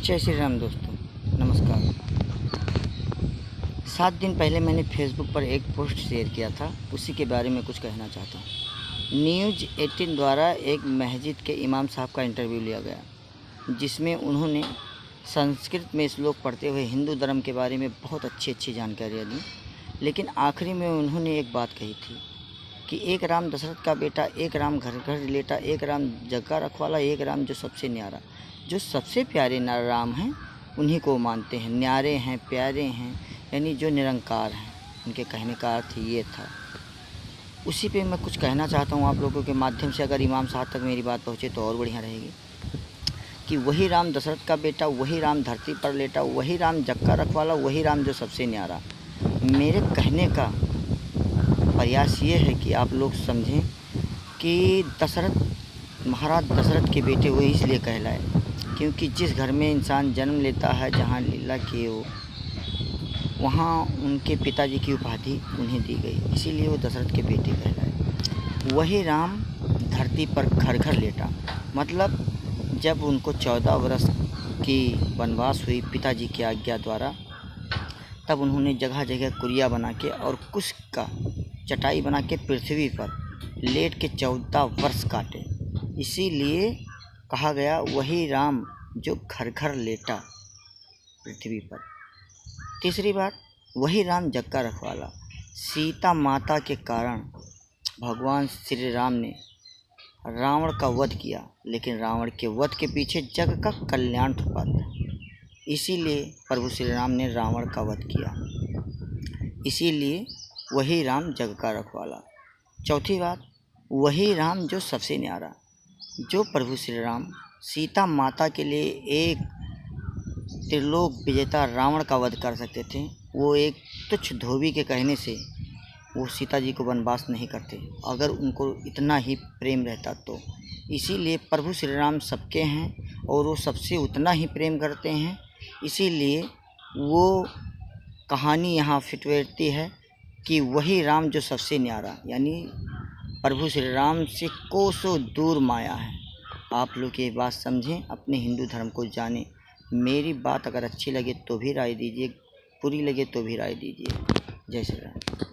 जय श्री राम दोस्तों, नमस्कार। 7 दिन पहले मैंने फेसबुक पर एक पोस्ट शेयर किया था, उसी के बारे में कुछ कहना चाहता हूँ। न्यूज़ 18 द्वारा एक मस्जिद के इमाम साहब का इंटरव्यू लिया गया, जिसमें उन्होंने संस्कृत में श्लोक पढ़ते हुए हिंदू धर्म के बारे में बहुत अच्छी जानकारियाँ दी। लेकिन आखिरी में उन्होंने एक बात कही थी कि एक राम दशरथ का बेटा, एक राम घर घर लेटा, एक राम जग्गा रखवाला, एक राम जो सबसे न्यारा। जो सबसे प्यारे राम हैं उन्हीं को मानते हैं, न्यारे हैं, प्यारे हैं, यानी जो निरंकार हैं। उनके कहने का अर्थ ये था। उसी पे मैं कुछ कहना चाहता हूँ आप लोगों के माध्यम से। अगर इमाम साहब तक मेरी बात पहुँचे तो और बढ़िया रहेगी कि वही राम दशरथ का बेटा, वही राम धरती पर लेटा, वही राम जग्गा रखवाला, वही राम जो सबसे न्यारा। मेरे कहने का प्रयास ये है कि आप लोग समझें कि महाराज दशरथ के बेटे वो इसलिए कहलाए क्योंकि जिस घर में इंसान जन्म लेता है, जहाँ लीला किए हो, वहाँ उनके पिताजी की उपाधि उन्हें दी गई, इसीलिए वो दशरथ के बेटे कहलाए। वही राम धरती पर घर घर लेटा, मतलब जब उनको 14 वर्ष की वनवास हुई पिताजी की आज्ञा द्वारा, तब उन्होंने जगह जगह कुरिया बना के और कुश का चटाई बना के पृथ्वी पर लेट के 14 वर्ष काटे। इसीलिए कहा गया वही राम जो घर घर लेटा पृथ्वी पर। तीसरी बात, वही राम जग्गा रखवाला। सीता माता के कारण भगवान श्री राम ने रावण का वध किया, लेकिन रावण के वध के पीछे जग का कल्याण छुपा था। इसीलिए प्रभु श्री राम ने रावण का वध किया, इसीलिए वही राम जग का रखवाला। चौथी बात, वही राम जो सबसे न्यारा। जो प्रभु श्री राम सीता माता के लिए एक त्रिलोक विजेता रावण का वध कर सकते थे, वो एक तुच्छ धोबी के कहने से वो सीता जी को वनवास नहीं करते, अगर उनको इतना ही प्रेम रहता तो। इसीलिए प्रभु श्री राम सबके हैं और वो सबसे उतना ही प्रेम करते हैं। इसीलिए वो कहानी यहाँ फिट बैठती है कि वही राम जो सबसे न्यारा, यानी प्रभु श्री राम से कोसों दूर माया है। आप लोग ये बात समझें, अपने हिंदू धर्म को जानें। मेरी बात अगर अच्छी लगे तो भी राय दीजिए, बुरी लगे तो भी राय दीजिए। जय श्री राम।